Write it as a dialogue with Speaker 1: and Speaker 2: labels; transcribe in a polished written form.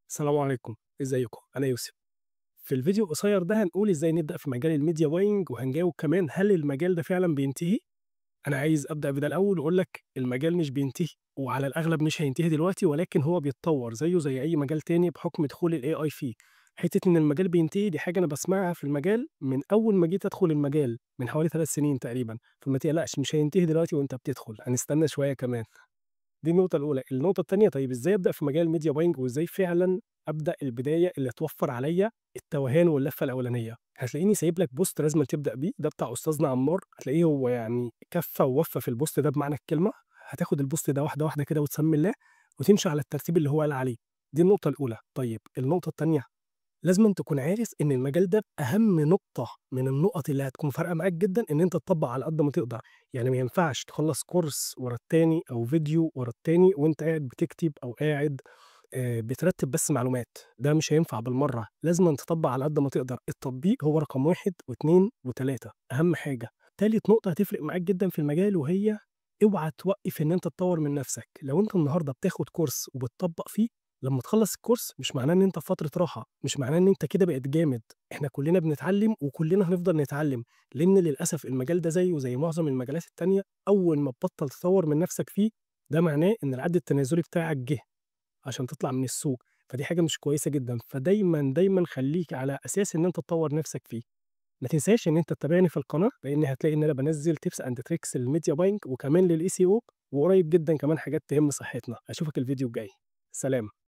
Speaker 1: السلام عليكم، ازيكم؟ أنا يوسف. في الفيديو القصير ده هنقول ازاي نبدأ في مجال الميديا باينج وهنجاوب كمان هل المجال ده فعلا بينتهي؟ أنا عايز أبدأ بده الأول وأقول لك المجال مش بينتهي وعلى الأغلب مش هينتهي دلوقتي ولكن هو بيتطور زيه زي أي مجال تاني بحكم دخول ال AI فيه. حتة إن المجال بينتهي دي حاجة أنا بسمعها في المجال من أول ما جيت أدخل المجال من حوالي 3 سنين تقريبا، فما تقلقش مش هينتهي دلوقتي وأنت بتدخل، هنستنى شوية كمان. دي النقطة الأولى، النقطة التانية طيب إزاي أبدأ في مجال الميديا باينج وإزاي فعلًا أبدأ البداية اللي توفّر عليّا التوهان واللفة الأولانية؟ هتلاقيني سايب لك بوست لازمًا تبدأ بيه، ده بتاع أستاذنا عمار، هتلاقيه هو يعني كفّى ووفّى في البوست ده بمعنى الكلمة، هتاخد البوست ده واحدة واحدة كده وتسمي الله وتمشي على الترتيب اللي هو قال عليه، دي النقطة الأولى. طيب النقطة التانية لازمًا تكون عارف إن المجال ده أهم نقطة من النقط اللي هتكون فارقة معاك جدًا إن أنت تطبّق على قد ما تقدر، يعني ما ينفعش تخلّص كورس ورا التاني أو فيديو ورا التاني وأنت قاعد بتكتب أو قاعد بترتّب بس معلومات، ده مش هينفع بالمرّة، لازمًا تطبّق على قد ما تقدر، التطبيق هو رقم 1 و2 و3 أهم حاجة. تالت نقطة هتفرق معاك جدًا في المجال وهي اوعى توقّف إن أنت تطوّر من نَفْسك، لو أنت النهارده بتاخد كورس وبتطبّق فيه لمّا تخلّص الكورس مش معناه إن أنت في فترة راحة، مش معناه إن أنت كده بقيت جامد، إحنا كُلّنا بنتعلّم وكُلّنا هنفضل نتعلّم، لإن للأسف المجال ده زيه زي معظم المجالات التانية، أول ما تبطّل تطوّر من نَفْسك فيه، ده معناه إن العد التنازلي بتاعك جِه عشان تطلع من السوق، فدي حاجة مش كويسة جدًا، فدايمًا، دايمًا خلّيك على أساس إن أنت تطوّر نَفْسك فيه. ما تنساش إن أنت تتابعني في القناة، لإن هتلاقي إن أنا بانزّل tips and tricks للmedia buying وكمان للSEO وقريب جدًا كمان حاجات تهم صحتنا، أشوفك الفيديو الجاي، سلام.